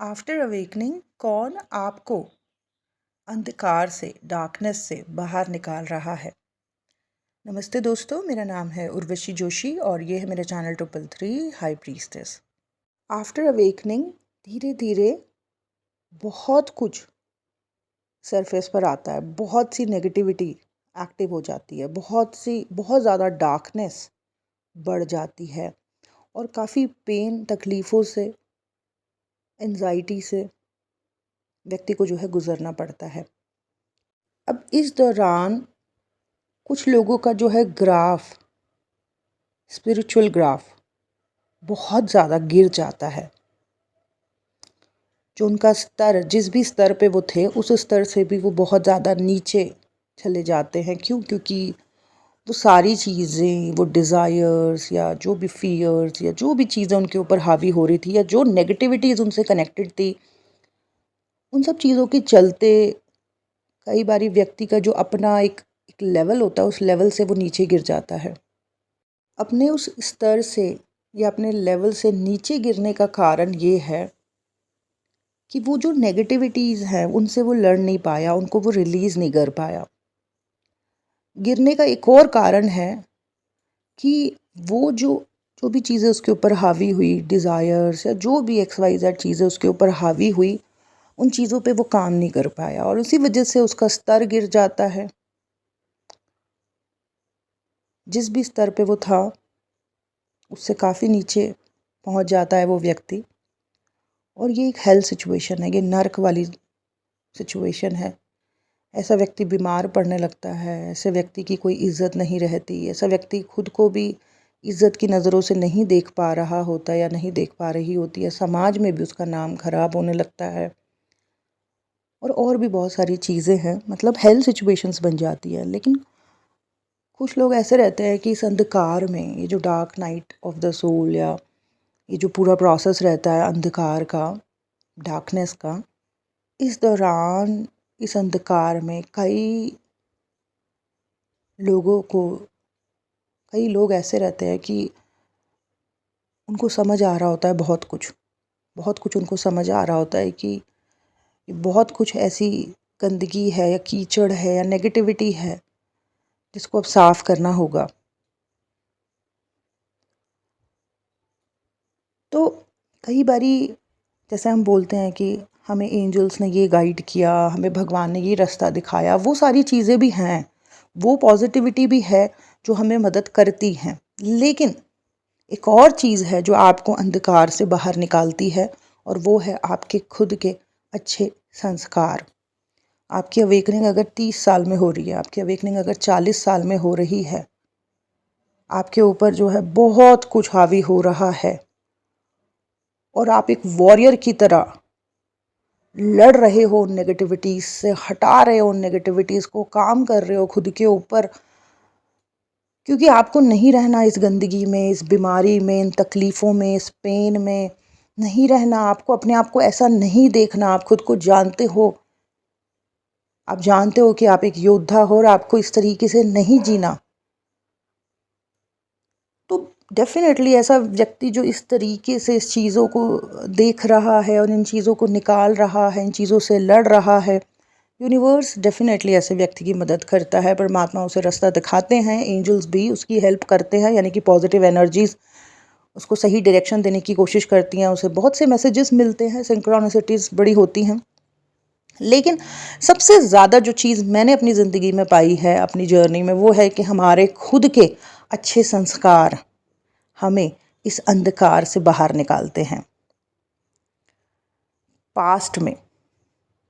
After awakening कौन आपको अंधकार से डार्कनेस से बाहर निकाल रहा है। नमस्ते दोस्तों, मेरा नाम है उर्वशी जोशी और ये है मेरा channel 333 high priestess. After awakening धीरे धीरे बहुत कुछ सरफेस पर आता है, बहुत सी नेगेटिविटी एक्टिव हो जाती है, बहुत ज़्यादा डार्कनेस बढ़ जाती है और काफ़ी पेन, तकलीफ़ों से, एंजाइटी से व्यक्ति को जो है गुजरना पड़ता है। अब इस दौरान कुछ लोगों का जो है ग्राफ, स्पिरिचुअल ग्राफ बहुत ज़्यादा गिर जाता है। जो उनका स्तर, जिस भी स्तर पे वो थे, उस स्तर से भी वो बहुत ज़्यादा नीचे चले जाते हैं। क्योंकि वो सारी चीज़ें, वो डिज़ायर्स या जो भी फियर्स या जो भी चीज़ें उनके ऊपर हावी हो रही थी या जो नेगेटिविटीज़ उनसे कनेक्टेड थी, उन सब चीज़ों के चलते कई बारी व्यक्ति का जो अपना एक लेवल होता है, उस लेवल से वो नीचे गिर जाता है। अपने उस स्तर से या अपने लेवल से नीचे गिरने का कारण ये है कि वो जो नेगेटिविटीज़ हैं उनसे वो लड़ नहीं पाया, उनको वो रिलीज़ नहीं कर पाया। गिरने का एक और कारण है कि वो जो भी चीज़ें उसके ऊपर हावी हुई, डिज़ायर्स या जो भी XYZ चीज़ें उसके ऊपर हावी हुई, उन चीज़ों पे वो काम नहीं कर पाया और उसी वजह से उसका स्तर गिर जाता है। जिस भी स्तर पे वो था, उससे काफ़ी नीचे पहुंच जाता है वो व्यक्ति। और ये एक हेल्थ सिचुएशन है, ये नर्क वाली सिचुएशन है। ऐसा व्यक्ति बीमार पड़ने लगता है, ऐसे व्यक्ति की कोई इज़्ज़त नहीं रहती, ऐसा व्यक्ति खुद को भी इज़्ज़त की नज़रों से नहीं देख पा रहा होता या नहीं देख पा रही होती है, समाज में भी उसका नाम खराब होने लगता है और भी बहुत सारी चीज़ें हैं, मतलब हेल्थ सिचुएशंस बन जाती है। लेकिन कुछ लोग ऐसे रहते हैं कि इस अंधकार में, ये जो dark night of the soul या ये जो पूरा प्रोसेस रहता है अंधकार का, डार्कनेस का, इस दौरान इस अंधकार में लोगों को कई लोग ऐसे रहते हैं कि उनको समझ आ रहा होता है बहुत कुछ उनको समझ आ रहा होता है कि बहुत कुछ ऐसी गंदगी है या कीचड़ है या नेगेटिविटी है जिसको अब साफ़ करना होगा। तो कई बारी जैसे हम बोलते हैं कि हमें एंजल्स ने ये गाइड किया, हमें भगवान ने ये रास्ता दिखाया, वो सारी चीज़ें भी हैं, वो पॉजिटिविटी भी है जो हमें मदद करती हैं। लेकिन एक और चीज़ है जो आपको अंधकार से बाहर निकालती है और वो है आपके खुद के अच्छे संस्कार। आपकी अवेकनिंग अगर 30 साल में हो रही है, आपकी अवेकनिंग अगर 40 साल में हो रही है, आपके ऊपर जो है बहुत कुछ हावी हो रहा है और आप एक वॉरियर की तरह लड़ रहे हो उन नेगेटिविटीज़ से, हटा रहे हो उन नेगेटिविटीज़ को, काम कर रहे हो खुद के ऊपर, क्योंकि आपको नहीं रहना इस गंदगी में, इस बीमारी में, इन तकलीफ़ों में, इस पेन में नहीं रहना। आपको अपने आप को ऐसा नहीं देखना। आप खुद को जानते हो, आप जानते हो कि आप एक योद्धा हो और आपको इस तरीके से नहीं जीना। तो डेफ़िनेटली ऐसा व्यक्ति जो इस तरीके से इस चीज़ों को देख रहा है और इन चीज़ों को निकाल रहा है, इन चीज़ों से लड़ रहा है, यूनिवर्स डेफ़िनेटली ऐसे व्यक्ति की मदद करता है। परमात्मा उसे रास्ता दिखाते हैं, एंजल्स भी उसकी हेल्प करते हैं, यानी कि पॉजिटिव एनर्जीज़ उसको सही डायरेक्शन देने की कोशिश करती हैं। उसे बहुत से मैसेजेस मिलते हैं, सिंक्रोनिसिटीज़ बड़ी होती हैं। लेकिन सबसे ज़्यादा जो चीज़ मैंने अपनी ज़िंदगी में पाई है, अपनी जर्नी में, वो है कि हमारे खुद के अच्छे संस्कार हमें इस अंधकार से बाहर निकालते हैं। पास्ट में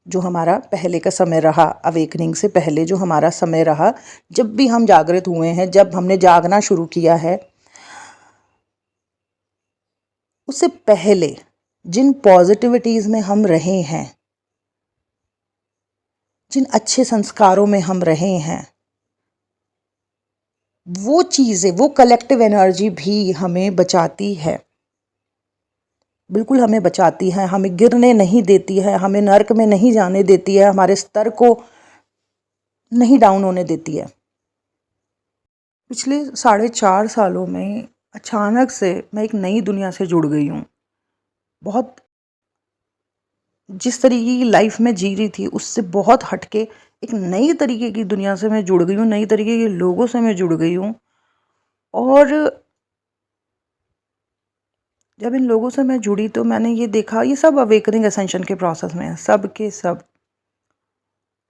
जो हमारा पहले का समय रहा, अवेकनिंग से पहले जो हमारा समय रहा, जब भी हम जागृत हुए हैं, जब हमने जागना शुरू किया है, उससे पहले जिन पॉजिटिविटीज़ में हम रहे हैं, जिन अच्छे संस्कारों में हम रहे हैं, वो चीज़ें, वो कलेक्टिव एनर्जी भी हमें बचाती है। बिल्कुल हमें बचाती है, हमें गिरने नहीं देती है, हमें नर्क में नहीं जाने देती है, हमारे स्तर को नहीं डाउन होने देती है। पिछले 4.5 सालों में अचानक से मैं एक नई दुनिया से जुड़ गई हूँ। बहुत जिस तरीके की लाइफ में जी रही थी उससे बहुत हटके एक नई तरीके की दुनिया से मैं जुड़ गई हूँ, नई तरीके के लोगों से मैं जुड़ गई हूँ। और जब इन लोगों से मैं जुड़ी तो मैंने ये देखा, ये सब अवेकनिंग असेंशन के प्रोसेस में है, सब के सब।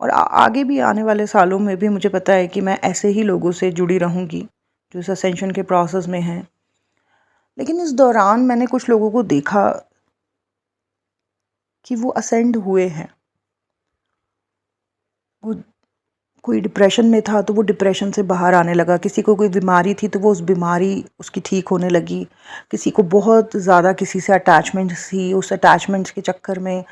और आगे भी आने वाले सालों में भी मुझे पता है कि मैं ऐसे ही लोगों से जुड़ी रहूँगी जो इस असेंशन के प्रोसेस में हैं। लेकिन इस दौरान मैंने कुछ लोगों को देखा कि वो असेंड हुए हैं। वो कोई डिप्रेशन में था तो वो डिप्रेशन से बाहर आने लगा, किसी को कोई बीमारी थी तो वो उस बीमारी उसकी ठीक होने लगी, किसी को बहुत ज़्यादा किसी से अटैचमेंट थी, उस अटैचमेंट्स के चक्कर में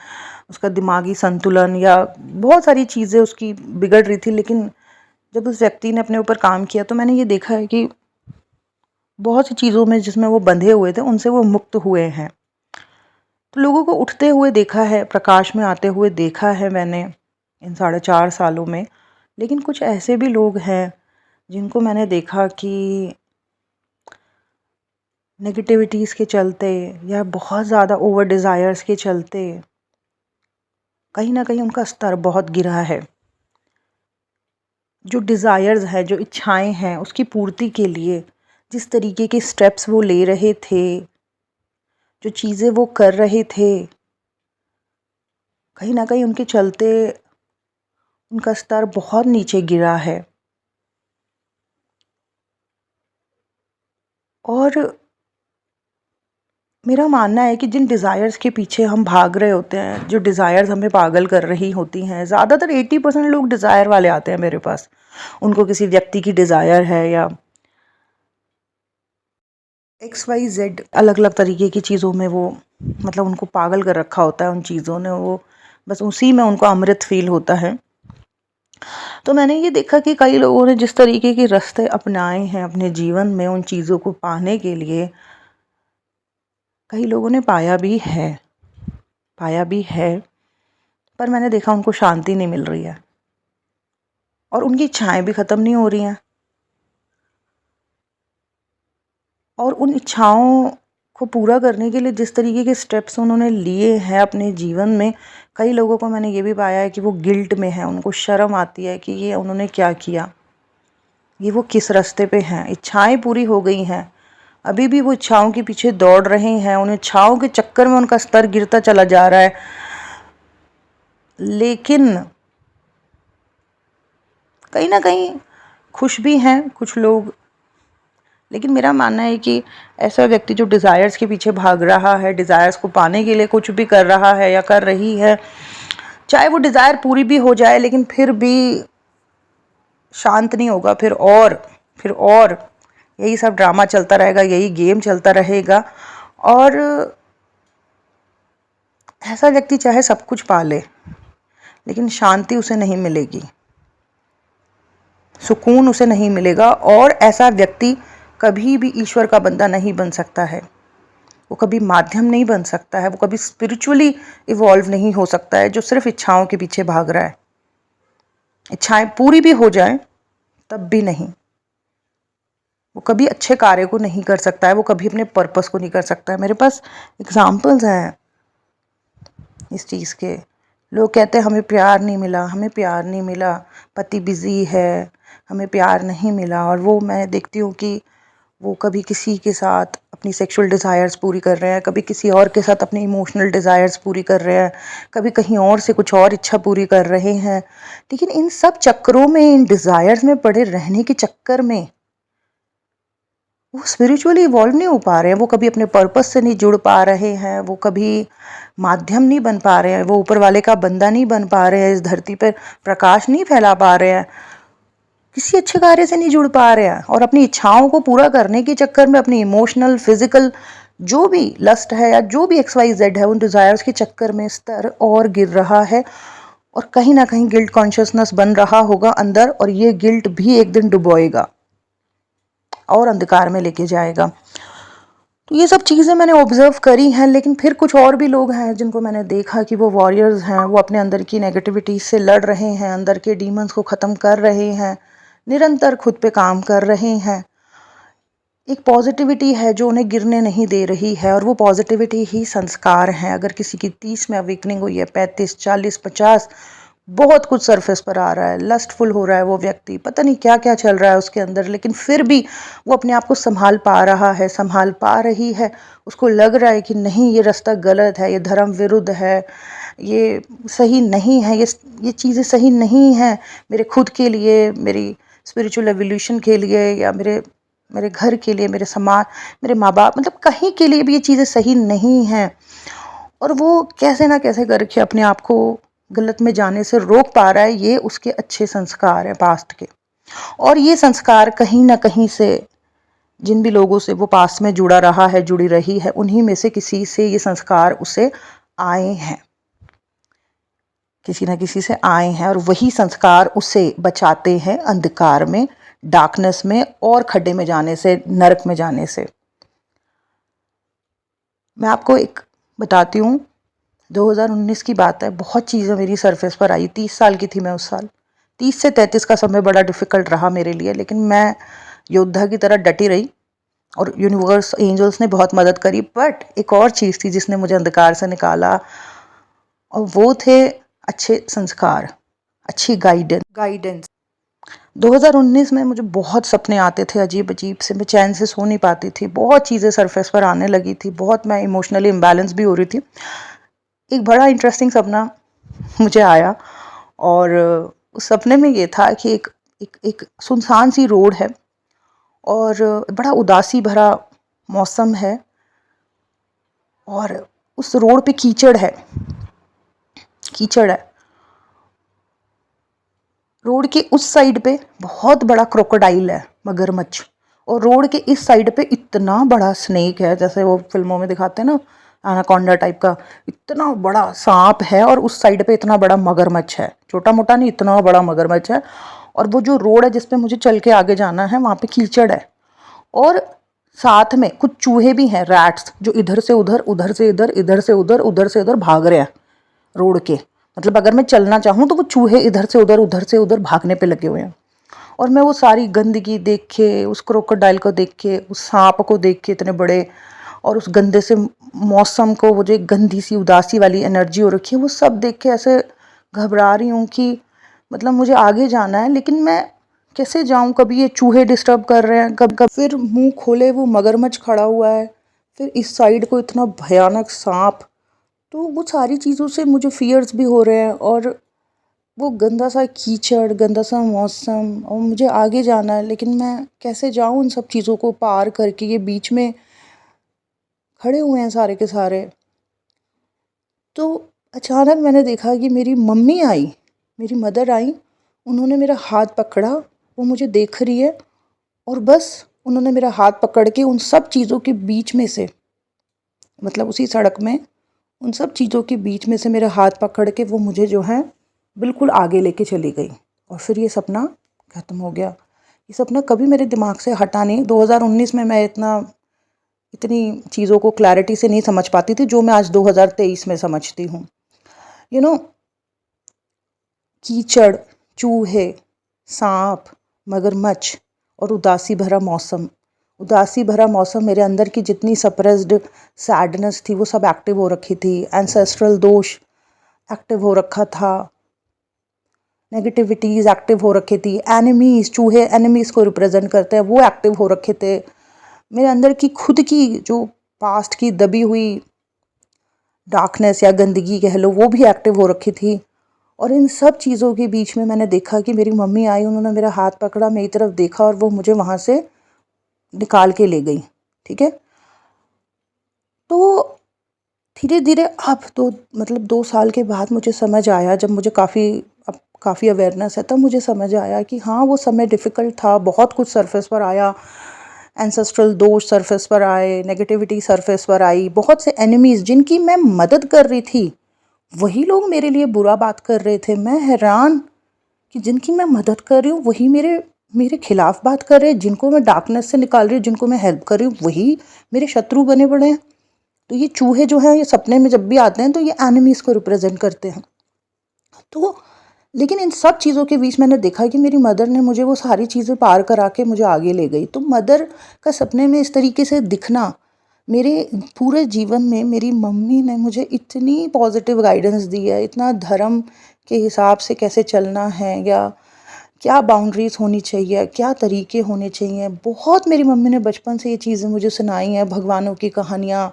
उसका दिमागी संतुलन या बहुत सारी चीज़ें उसकी बिगड़ रही थी। लेकिन जब उस व्यक्ति ने अपने ऊपर काम किया तो मैंने ये देखा है कि बहुत सी चीज़ों में जिसमें वो बंधे हुए थे उनसे वो मुक्त हुए हैं। तो लोगों को उठते हुए देखा है, प्रकाश में आते हुए देखा है मैंने इन 4.5 सालों में। लेकिन कुछ ऐसे भी लोग हैं जिनको मैंने देखा कि नेगेटिविटीज़ के चलते या बहुत ज़्यादा ओवर डिज़ायर्स के चलते कहीं ना कहीं उनका स्तर बहुत गिरा है। जो डिज़ायर्स है, जो इच्छाएं हैं, उसकी पूर्ति के लिए जिस तरीके के स्टेप्स वो ले रहे थे, जो चीज़ें वो कर रहे थे, कहीं ना कहीं उनके चलते उनका स्तर बहुत नीचे गिरा है। और मेरा मानना है कि जिन डिज़ायर्स के पीछे हम भाग रहे होते हैं, जो डिज़ायर्स हमें पागल कर रही होती हैं, ज़्यादातर 80% लोग डिज़ायर वाले आते हैं मेरे पास। उनको किसी व्यक्ति की डिज़ायर है या XYZ अलग अलग तरीके की चीज़ों में वो मतलब उनको पागल कर रखा होता है उन चीज़ों ने, वो बस उसी में उनको अमृत फील होता है। तो मैंने ये देखा कि कई लोगों ने जिस तरीके के रास्ते अपनाए हैं अपने जीवन में उन चीज़ों को पाने के लिए, कई लोगों ने पाया भी है, पर मैंने देखा उनको शांति नहीं मिल रही है और उनकी इच्छाएं भी ख़त्म नहीं हो रही हैं। और उन इच्छाओं को पूरा करने के लिए जिस तरीके के स्टेप्स उन्होंने लिए हैं अपने जीवन में, कई लोगों को मैंने ये भी पाया है कि वो गिल्ट में है, उनको शर्म आती है कि ये उन्होंने क्या किया, ये वो किस रास्ते पे हैं। इच्छाएं पूरी हो गई हैं, अभी भी वो इच्छाओं के पीछे दौड़ रहे हैं, उन इच्छाओं के चक्कर में उनका स्तर गिरता चला जा रहा है। लेकिन कहीं ना कहीं खुश भी हैं कुछ लोग। लेकिन मेरा मानना है कि ऐसा व्यक्ति जो डिज़ायर्स के पीछे भाग रहा है, डिज़ायर्स को पाने के लिए कुछ भी कर रहा है या कर रही है, चाहे वो डिज़ायर पूरी भी हो जाए लेकिन फिर भी शांत नहीं होगा, फिर और यही सब ड्रामा चलता रहेगा, यही गेम चलता रहेगा। और ऐसा व्यक्ति चाहे सब कुछ पा ले लेकिन शांति उसे नहीं मिलेगी, सुकून उसे नहीं मिलेगा। और ऐसा व्यक्ति कभी भी ईश्वर का बंदा नहीं बन सकता है, वो कभी माध्यम नहीं बन सकता है, वो कभी स्पिरिचुअली इवॉल्व नहीं हो सकता है जो सिर्फ इच्छाओं के पीछे भाग रहा है। इच्छाएं पूरी भी हो जाएं तब भी नहीं, वो कभी अच्छे कार्य को नहीं कर सकता है, वो कभी अपने पर्पस को नहीं कर सकता है। मेरे पास एग्जाम्पल्स हैं इस चीज़ के। लोग कहते हैं हमें प्यार नहीं मिला, हमें प्यार नहीं मिला, पति बिज़ी है, हमें प्यार नहीं मिला। और वो मैं देखती हूँ कि वो कभी किसी के साथ अपनी सेक्सुअल डिज़ायर्स पूरी कर रहे हैं, कभी किसी और के साथ अपनी इमोशनल डिज़ायर्स पूरी कर रहे हैं, कभी कहीं और से कुछ और इच्छा पूरी कर रहे हैं। लेकिन इन सब चक्करों में, इन डिज़ायर्स में पड़े रहने के चक्कर में वो स्पिरिचुअली इवॉल्व नहीं हो पा रहे हैं, वो कभी अपने पर्पस से नहीं जुड़ पा रहे हैं, वो कभी माध्यम नहीं बन पा रहे हैं, वो ऊपर वाले का बंदा नहीं बन पा रहे हैं, इस धरती पर प्रकाश नहीं फैला पा रहे हैं, किसी अच्छे कार्य से नहीं जुड़ पा रहे हैं। और अपनी इच्छाओं को पूरा करने के चक्कर में अपनी इमोशनल, फिजिकल जो भी लस्ट है या जो भी XYZ है, उन डिज़ायर्स के चक्कर में स्तर और गिर रहा है। और कहीं ना कहीं गिल्ट कॉन्शियसनेस बन रहा होगा अंदर, और ये गिल्ट भी एक दिन डुबोएगा और अंधकार में लेके जाएगा। तो ये सब चीज़ें मैंने ऑब्जर्व करी हैं। लेकिन फिर कुछ और भी लोग हैं जिनको मैंने देखा कि वो वॉरियर्स हैं, वो अपने अंदर की नेगेटिविटी से लड़ रहे हैं, अंदर के डीमंस को ख़त्म कर रहे हैं, निरंतर खुद पे काम कर रहे हैं। एक पॉजिटिविटी है जो उन्हें गिरने नहीं दे रही है, और वो पॉजिटिविटी ही संस्कार हैं। अगर किसी की 30 में अवेकनिंग हुई है, 35, 40, 50, बहुत कुछ सरफेस पर आ रहा है, लस्टफुल हो रहा है वो व्यक्ति, पता नहीं क्या क्या चल रहा है उसके अंदर, लेकिन फिर भी वो अपने आप को संभाल पा रहा है, संभाल पा रही है। उसको लग रहा है कि नहीं, ये रास्ता गलत है, ये धर्म विरुद्ध है, ये सही नहीं है, ये चीज़ें सही नहीं हैं मेरे खुद के लिए, मेरी स्पिरिचुअल एवोल्यूशन के लिए, या मेरे मेरे घर के लिए, मेरे समाज, मेरे माँ बाप, मतलब कहीं के लिए भी ये चीज़ें सही नहीं हैं। और वो कैसे ना कैसे करके अपने आप को गलत में जाने से रोक पा रहा है। ये उसके अच्छे संस्कार हैं पास्ट के। और ये संस्कार कहीं ना कहीं से, जिन भी लोगों से वो पास्ट में जुड़ा रहा है, जुड़ी रही है, उन्हीं में से किसी से ये संस्कार उसे आए हैं, किसी न किसी से आए हैं, और वही संस्कार उसे बचाते हैं अंधकार में, डार्कनेस में, और खड्डे में जाने से, नरक में जाने से। मैं आपको एक बताती हूँ, 2019 की बात है, बहुत चीज़ें मेरी सरफेस पर आई। 30 साल की थी मैं उस साल। 30 से 33 का समय बड़ा डिफ़िकल्ट रहा मेरे लिए, लेकिन मैं योद्धा की तरह डटी रही, और यूनिवर्स, एंजल्स ने बहुत मदद करी। बट एक और चीज़ थी जिसने मुझे अंधकार से निकाला, और वो थे अच्छे संस्कार, अच्छी गाइडेंस। 2019 में मुझे बहुत सपने आते थे अजीब अजीब से, मैं चैन से सो नहीं पाती थी, बहुत चीज़ें सरफेस पर आने लगी थी, बहुत मैं इमोशनली इम्बैलेंस भी हो रही थी। एक बड़ा इंटरेस्टिंग सपना मुझे आया, और उस सपने में ये था कि एक सुनसान सी रोड है, और बड़ा उदासी भरा मौसम है, और उस रोड पे कीचड़ है। रोड के उस साइड पे बहुत बड़ा क्रोकोडाइल है, मगरमच्छ, और रोड के इस साइड पे इतना बड़ा स्नेक है, जैसे वो फिल्मों में दिखाते हैं ना, एनाकोंडा टाइप का, इतना बड़ा सांप है, और उस साइड पे इतना बड़ा मगरमच्छ है, छोटा मोटा नहीं, इतना बड़ा मगरमच्छ है। और वो जो रोड है जिस पे मुझे चल के आगे जाना है, वहाँ पे कीचड़ है, और साथ में कुछ चूहे भी हैं, रैट्स, जो इधर से उधर, उधर से इधर, इधर से उधर, उधर से इधर भाग रहे हैं रोड के। मतलब अगर मैं चलना चाहूँ तो वो चूहे इधर से उधर, उधर से उधर भागने पे लगे हुए हैं। और मैं वो सारी गंदगी देख के, उस क्रोकोडाइल को देख के, उस सांप को देख के इतने बड़े, और उस गंदे से मौसम को, वो जो एक गंदी सी उदासी वाली एनर्जी हो रखी है, वो सब देख के ऐसे घबरा रही हूँ कि मतलब मुझे आगे जाना है, लेकिन मैं कैसे जाऊँ? कभी ये चूहे डिस्टर्ब कर रहे हैं, कभी कभी फिर मुंह खोले वो मगरमच्छ खड़ा हुआ है, फिर इस साइड को इतना भयानक सांप। तो वो सारी चीज़ों से मुझे फियर्स भी हो रहे हैं, और वो गंदा सा कीचड़, गंदा सा मौसम, और मुझे आगे जाना है, लेकिन मैं कैसे जाऊँ उन सब चीज़ों को पार करके? ये बीच में खड़े हुए हैं सारे के सारे। तो अचानक मैंने देखा कि मेरी मम्मी आई, मेरी मदर आई, उन्होंने मेरा हाथ पकड़ा, वो मुझे देख रही है, और बस उन्होंने मेरा हाथ पकड़ के उन सब चीज़ों के बीच में से, मतलब उसी सड़क में उन सब चीज़ों के बीच में से मेरा हाथ पकड़ के वो मुझे जो है बिल्कुल आगे लेके चली गई, और फिर ये सपना ख़त्म हो गया। ये सपना कभी मेरे दिमाग से हटा नहीं। 2019 में मैं इतनी चीज़ों को क्लैरिटी से नहीं समझ पाती थी जो मैं आज 2023 में समझती हूँ। यू नो, कीचड़, चूहे, सांप, मगरमच्छ, और उदासी भरा मौसम मेरे अंदर की जितनी सप्रेस्ड सैडनेस थी वो सब एक्टिव हो रखी थी। एंसेस्ट्रल दोष एक्टिव हो रखा था, नेगेटिविटीज़ एक्टिव हो रखी थी, एनिमीज़, चूहे एनिमीज़ को रिप्रेजेंट करते हैं, वो एक्टिव हो रखे थे। मेरे अंदर की खुद की जो पास्ट की दबी हुई डार्कनेस या गंदगी कह लो, वो भी एक्टिव हो रखी थी। और इन सब चीज़ों के बीच में मैंने देखा कि मेरी मम्मी आई, उन्होंने मेरा हाथ पकड़ा, मेरी तरफ देखा, और वो मुझे वहाँ से निकाल के ले गई। ठीक है, तो धीरे धीरे अब तो मतलब 2 साल के बाद मुझे समझ आया, जब मुझे काफ़ी अवेयरनेस है, तब मुझे समझ आया कि हाँ, वो समय डिफ़िकल्ट था, बहुत कुछ सरफेस पर आया, एंसेस्ट्रल दोष सरफेस पर आए, नेगेटिविटी सरफेस पर आई, बहुत से एनिमीज़ जिनकी मैं मदद कर रही थी, वही लोग मेरे लिए बुरा बात कर रहे थे। मैं हैरान कि जिनकी मैं मदद कर रही हूँ वही मेरे मेरे खिलाफ बात कर रहे हैं, जिनको मैं डार्कनेस से निकाल रही हूँ, जिनको मैं हेल्प कर रही हूँ, वही मेरे शत्रु बने पड़े हैं। तो ये चूहे जो हैं, ये सपने में जब भी आते हैं तो ये एनिमीज़ को रिप्रेजेंट करते हैं। तो लेकिन इन सब चीज़ों के बीच मैंने देखा कि मेरी मदर ने मुझे वो सारी चीज़ें पार करा के मुझे आगे ले गई। तो मदर का सपने में इस तरीके से दिखना, मेरे पूरे जीवन में मेरी मम्मी ने मुझे इतनी पॉजिटिव गाइडेंस दी है, इतना धर्म के हिसाब से कैसे चलना है या क्या बाउंड्रीज़ होनी चाहिए, क्या तरीके होने चाहिए। बहुत मेरी मम्मी ने बचपन से ये चीज़ें मुझे सुनाई हैं, भगवानों की कहानियाँ,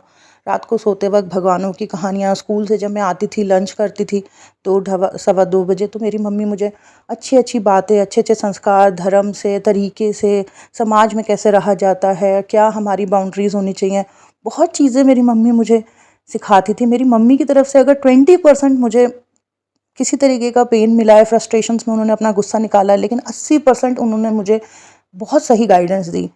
रात को सोते वक़्त भगवानों की कहानियाँ। स्कूल से जब मैं आती थी, लंच करती थी, 2 ढवा सवा 2 बजे, तो मेरी मम्मी मुझे अच्छी-अच्छी बातें, अच्छे-अच्छे संस्कार, धर्म से, तरीके से, समाज में कैसे रहा जाता है, क्या हमारी बाउंड्रीज़ होनी चाहिए, बहुत चीज़ें मेरी मम्मी मुझे सिखाती थी। मेरी मम्मी की तरफ से अगर 20% मुझे किसी तरीके का पेन मिला है, फ्रस्ट्रेशंस में उन्होंने अपना गुस्सा निकाला है, लेकिन 80% उन्होंने मुझे बहुत सही गाइडेंस दी।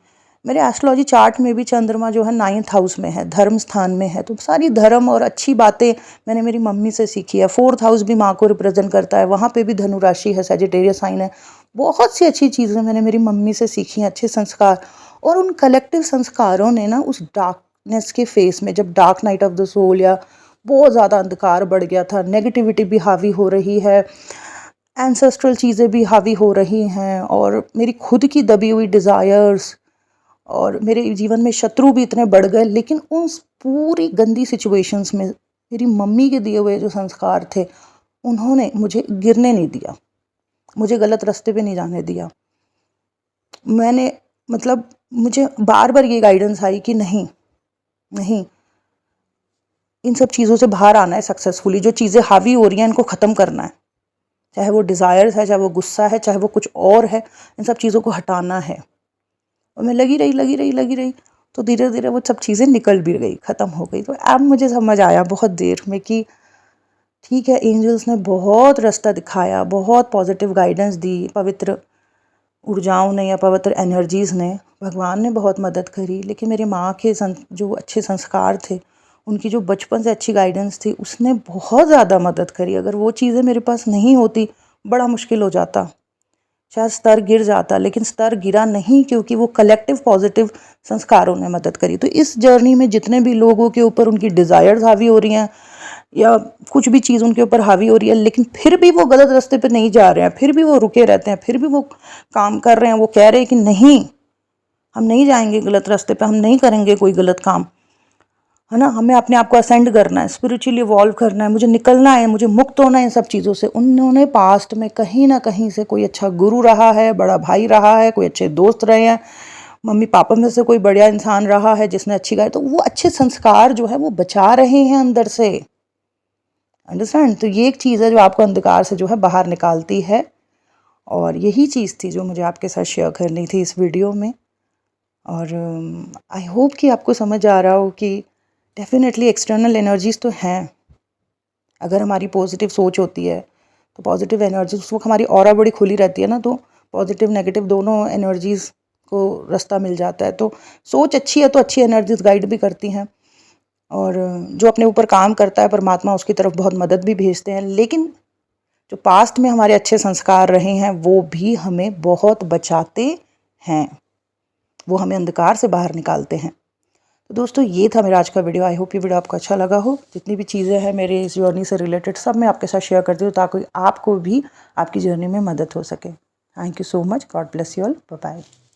मेरे एस्ट्रोलॉजी चार्ट में भी चंद्रमा जो है 9th हाउस में है, धर्म स्थान में है, तो सारी धर्म और अच्छी बातें मैंने मेरी मम्मी से सीखी है। 4th हाउस भी माँ को रिप्रेजेंट करता है, वहाँ पे भी धनु राशि है, सजिटेरियस साइन है। बहुत सी अच्छी चीज़ें मैंने मेरी मम्मी से सीखी हैं, अच्छे संस्कार। और उन कलेक्टिव संस्कारों ने ना उस डार्कनेस के फेस में, जब dark night of the soul या बहुत ज़्यादा अंधकार बढ़ गया था, नेगेटिविटी भी हावी हो रही है, एंसेस्ट्रल चीज़ें भी हावी हो रही हैं, और मेरी खुद की दबी हुई डिज़ायर्स, और मेरे जीवन में शत्रु भी इतने बढ़ गए, लेकिन उस पूरी गंदी सिचुएशंस में मेरी मम्मी के दिए हुए जो संस्कार थे, उन्होंने मुझे गिरने नहीं दिया, मुझे गलत रास्ते पे नहीं जाने दिया। मैंने मतलब मुझे बार बार ये गाइडेंस आई कि नहीं नहीं, इन सब चीज़ों से बाहर आना है सक्सेसफुली। जो चीज़ें हावी हो रही हैं इनको ख़त्म करना है, चाहे वो डिज़ायर्स है, चाहे वो गुस्सा है, चाहे वो कुछ और है, इन सब चीज़ों को हटाना है। और मैं लगी रही, तो धीरे धीरे वो सब चीज़ें निकल भी गई, ख़त्म हो गई। तो अब मुझे समझ आया बहुत देर में कि ठीक है, एंजल्स ने बहुत रास्ता दिखाया, बहुत पॉजिटिव गाइडेंस दी, पवित्र ऊर्जाओं ने या पवित्र एनर्जीज़ ने, भगवान ने बहुत मदद करी। लेकिन मेरी माँ के जो अच्छे संस्कार थे, उनकी जो बचपन से अच्छी गाइडेंस थी, उसने बहुत ज़्यादा मदद करी। अगर वो चीज़ें मेरे पास नहीं होती, बड़ा मुश्किल हो जाता, शायद स्तर गिर जाता। लेकिन स्तर गिरा नहीं, क्योंकि वो कलेक्टिव पॉजिटिव संस्कारों ने मदद करी। तो इस जर्नी में जितने भी लोगों के ऊपर उनकी डिज़ायर्स हावी हो रही हैं या कुछ भी चीज़ उनके ऊपर हावी हो रही है, लेकिन फिर भी वो गलत रास्ते पे नहीं जा रहे हैं, फिर भी वो रुके रहते हैं, फिर भी वो काम कर रहे हैं, वो कह रहे हैं कि नहीं, हम नहीं जाएंगे गलत रास्ते पे, हम नहीं करेंगे कोई गलत काम, है ना, हमें अपने आप को असेंड करना है, स्पिरिचुअली इवॉल्व करना है, मुझे निकलना है, मुझे मुक्त होना है इन सब चीज़ों से। उन्होंने पास्ट में कहीं ना कहीं से कोई अच्छा गुरु रहा है, बड़ा भाई रहा है, कोई अच्छे दोस्त रहे हैं, मम्मी पापा में से कोई बढ़िया इंसान रहा है जिसने अच्छी गाई, तो वो अच्छे संस्कार जो है वो बचा रहे हैं अंदर से। अंडरस्टैंड? तो ये एक चीज़ है जो आपको अंधकार से जो है बाहर निकालती है, और यही चीज़ थी जो मुझे आपके साथ शेयर करनी थी इस वीडियो में। और आई होप कि आपको समझ आ रहा हो कि डेफिनेटली एक्सटर्नल एनर्जीज़ तो हैं। अगर हमारी पॉजिटिव सोच होती है तो पॉजिटिव एनर्जीज, उस वक्त हमारी ऑरा बड़ी खुली रहती है ना, तो पॉजिटिव नेगेटिव दोनों एनर्जीज़ को रास्ता मिल जाता है। तो सोच अच्छी है तो अच्छी एनर्जीज गाइड भी करती हैं, और जो अपने ऊपर काम करता है परमात्मा उसकी तरफ बहुत मदद भी भेजते हैं। लेकिन जो पास्ट में हमारे अच्छे संस्कार रहे हैं वो भी हमें बहुत बचाते हैं, वो हमें अंधकार से बाहर निकालते हैं। तो दोस्तों, ये था मेरा आज का वीडियो। आई होप ये वीडियो आपको अच्छा लगा हो। जितनी भी चीज़ें हैं मेरे इस जर्नी से रिलेटेड, सब मैं आपके साथ शेयर करती हूँ ताकि आपको भी आपकी जर्नी में मदद हो सके। Thank you so much. God bless you all. Bye bye.